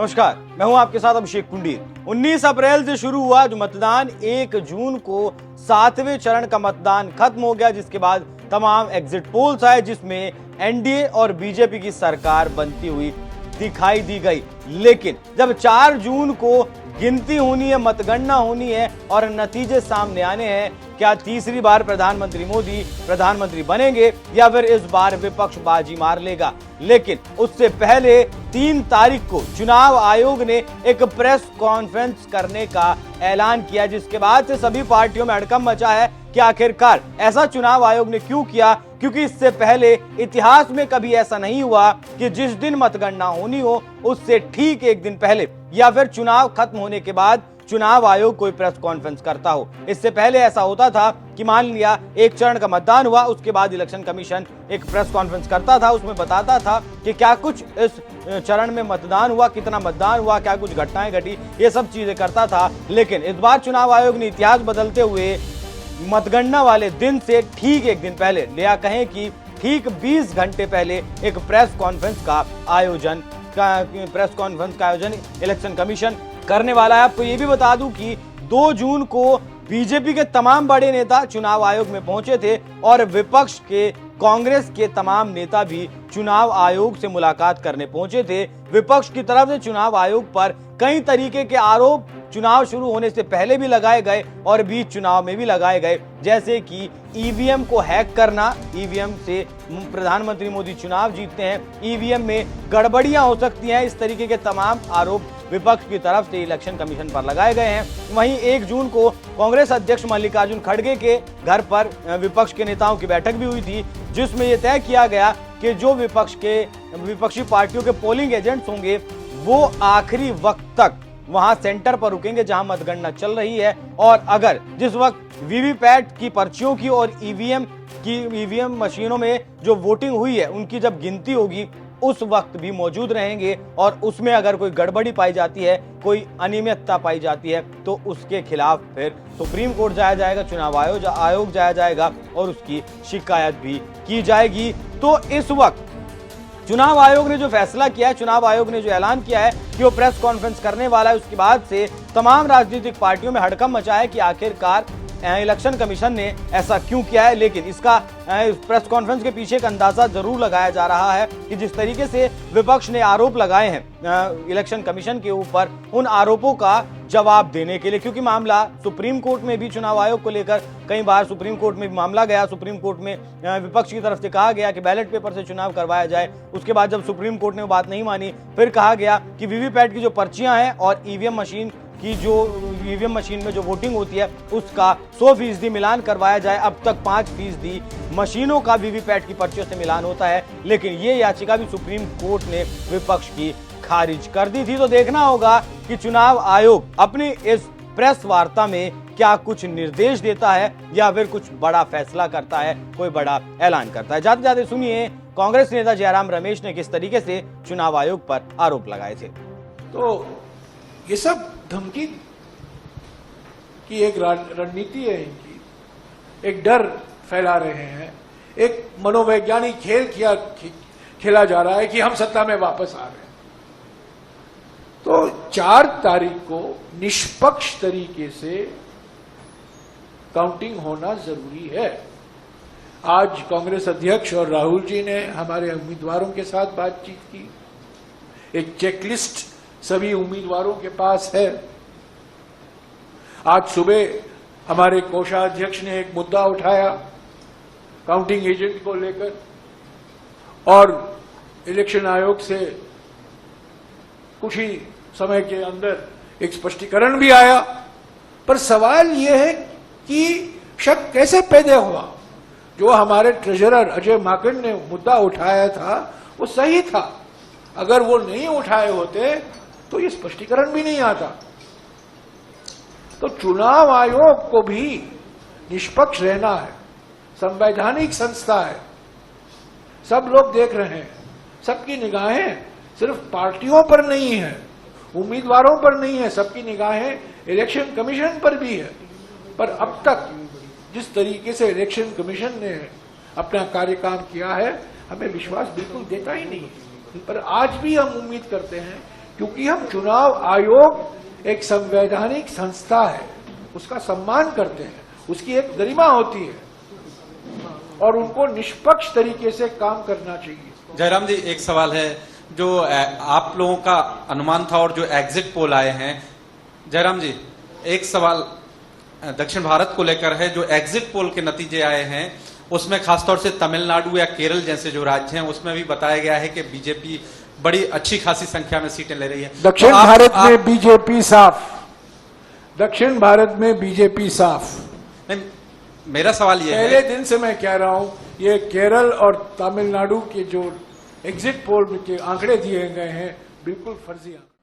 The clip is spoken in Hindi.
नमस्कार, मैं हूं आपके साथ अभिषेक कुंडीर। 19 अप्रैल से शुरू हुआ जो मतदान 1 जून को 7वें चरण का मतदान खत्म हो गया, जिसके बाद तमाम एग्जिट पोल्स आए जिसमें एनडीए और बीजेपी की सरकार बनती हुई दिखाई दी गई। लेकिन जब 4 जून को गिनती होनी है, मतगणना होनी है और नतीजे सामने आने हैं, क्या तीसरी बार प्रधानमंत्री मोदी प्रधानमंत्री बनेंगे या फिर इस बार विपक्ष बाजी मार लेगा। लेकिन उससे पहले 3 तारीख को चुनाव आयोग ने एक प्रेस कॉन्फ्रेंस करने का ऐलान किया, जिसके बाद से सभी पार्टियों में हड़कंप मचा है कि आखिरकार ऐसा चुनाव आयोग ने क्यों किया, क्योंकि इससे पहले इतिहास में कभी ऐसा नहीं हुआ कि जिस दिन मतगणना होनी हो उससे ठीक एक दिन पहले या फिर चुनाव खत्म होने के बाद चुनाव आयोग कोई प्रेस कॉन्फ्रेंस करता हो। इससे पहले ऐसा होता था कि मान लिया एक चरण का मतदान हुआ, उसके बाद इलेक्शन कमीशन एक प्रेस कॉन्फ्रेंस करता था, उसमें बताता था कि क्या कुछ इस चरण में मतदान हुआ, कितना मतदान हुआ, क्या कुछ घटनाएं घटी, ये सब चीजें करता था। लेकिन इस बार चुनाव आयोग ने इतिहास बदलते हुए मतगणना वाले दिन से ठीक एक दिन पहले, या कहें कि ठीक 20 घंटे पहले एक प्रेस कॉन्फ्रेंस का आयोजन इलेक्शन कमीशन करने वाला है। आपको ये भी बता दूं कि 2 जून को बीजेपी के तमाम बड़े नेता चुनाव आयोग में पहुंचे थे और विपक्ष के कांग्रेस के तमाम नेता भी चुनाव आयोग से मुलाकात करने पहुंचे थे। विपक्ष की तरफ से चुनाव आयोग पर कई तरीके के आरोप चुनाव शुरू होने से पहले भी लगाए गए और बीच चुनाव में भी लगाए गए, जैसे कि ईवीएम को हैक करना, ईवीएम से प्रधानमंत्री मोदी चुनाव जीतते हैं, ईवीएम में गड़बड़ियां हो सकती हैं। इस तरीके के तमाम आरोप विपक्ष की तरफ से इलेक्शन कमीशन पर लगाए गए हैं। वहीं 1 जून को कांग्रेस अध्यक्ष मल्लिकार्जुन खड़गे के घर पर विपक्ष के नेताओं की बैठक भी हुई थी, जिसमें यह तय किया गया कि जो विपक्षी पार्टियों के पोलिंग एजेंट्स होंगे वो आखिरी वक्त तक वहां सेंटर पर रुकेंगे जहां मतगणना चल रही है, और अगर जिस वक्त वीवीपैट की पर्चियों की और ईवीएम मशीनों में जो वोटिंग हुई है उनकी जब गिनती होगी उस वक्त भी मौजूद रहेंगे, और उसमें अगर कोई गड़बड़ी पाई जाती है, कोई अनियमितता पाई जाती है तो उसके खिलाफ फिर सुप्रीम कोर्ट जाया जाएगा, चुनाव आयोग जाया जाएगा और उसकी शिकायत भी की जाएगी। तो इस वक्त चुनाव आयोग ने जो फैसला किया है, चुनाव आयोग ने जो ऐलान किया है कि वो प्रेस कॉन्फ्रेंस करने वाला है, उसके बाद से तमाम राजनीतिक पार्टियों में हड़कंप मचा है कि आखिरकार इलेक्शन कमीशन ने ऐसा क्यों किया है। लेकिन इसका प्रेस कॉन्फ्रेंस के पीछे एक अंदाजा जरूर लगाया जा रहा है कि जिस तरीके से विपक्ष ने आरोप लगाए हैं इलेक्शन कमीशन के ऊपर, उन आरोपों का जवाब देने के लिए, क्योंकि मामला सुप्रीम कोर्ट में भी चुनाव आयोग को लेकर कई बार सुप्रीम कोर्ट में भी मामला गया। सुप्रीम कोर्ट में विपक्ष की तरफ से कहा गया कि बैलेट पेपर से चुनाव करवाया जाए। उसके बाद जब सुप्रीम कोर्ट ने वो बात नहीं मानी, फिर कहा गया कि वीवीपैट की जो पर्चियां हैं और ईवीएम मशीन में जो वोटिंग होती है उसका 100% मिलान करवाया जाए। अब तक 5% मशीनों का वीवीपैट की पर्चियों से मिलान होता है, लेकिन ये याचिका भी सुप्रीम कोर्ट ने विपक्ष की खारिज कर दी थी। तो देखना होगा कि चुनाव आयोग अपनी इस प्रेस वार्ता में क्या कुछ निर्देश देता है या फिर कुछ बड़ा फैसला करता है, कोई बड़ा ऐलान करता है। जाते जाते सुनिए कांग्रेस नेता जयराम रमेश ने किस तरीके से चुनाव आयोग पर आरोप लगाए थे। तो ये सब धमकी की एक रणनीति है इनकी, एक डर फैला रहे हैं, एक मनोवैज्ञानिक खेल खेला जा रहा है कि हम सत्ता में वापस आ रहे हैं। तो 4 तारीख को निष्पक्ष तरीके से काउंटिंग होना जरूरी है। आज कांग्रेस अध्यक्ष और राहुल जी ने हमारे उम्मीदवारों के साथ बातचीत की, एक चेकलिस्ट सभी उम्मीदवारों के पास है। आज सुबह हमारे कोषाध्यक्ष ने एक मुद्दा उठाया काउंटिंग एजेंट को लेकर, और इलेक्शन आयोग से कुछ ही समय के अंदर एक स्पष्टीकरण भी आया। पर सवाल यह है कि शक कैसे पैदा हुआ। जो हमारे ट्रेजरर अजय माकन ने मुद्दा उठाया था वो सही था, अगर वो नहीं उठाए होते तो ये स्पष्टीकरण भी नहीं आता। तो चुनाव आयोग को भी निष्पक्ष रहना है, संवैधानिक संस्था है, सब लोग देख रहे हैं, सबकी निगाहें सिर्फ पार्टियों पर नहीं है, उम्मीदवारों पर नहीं है, सबकी निगाहें इलेक्शन कमीशन पर भी है। पर अब तक जिस तरीके से इलेक्शन कमीशन ने अपना कार्य काम किया है, हमें विश्वास बिल्कुल देता ही नहीं है। पर आज भी हम उम्मीद करते हैं क्योंकि हम चुनाव आयोग एक संवैधानिक संस्था है, उसका सम्मान करते हैं, उसकी एक गरिमा होती है और उनको निष्पक्ष तरीके से काम करना चाहिए। जयराम जी, एक सवाल है जो आप लोगों का अनुमान था और जो एग्जिट पोल आए हैं, जयराम जी एक सवाल दक्षिण भारत को लेकर है। जो एग्जिट पोल के नतीजे आए हैं उसमें खासतौर से तमिलनाडु या केरल जैसे जो राज्य हैं उसमें भी बताया गया है कि बीजेपी बड़ी अच्छी खासी संख्या में सीटें ले रही है। दक्षिण भारत में बीजेपी साफ, दक्षिण भारत में बीजेपी साफ। नहीं, मेरा सवाल ये है, पहले दिन से मैं कह रहा हूं, ये केरल और तमिलनाडु के जो एग्जिट पोल के आंकड़े दिए गए हैं बिल्कुल फर्जी आंकड़े।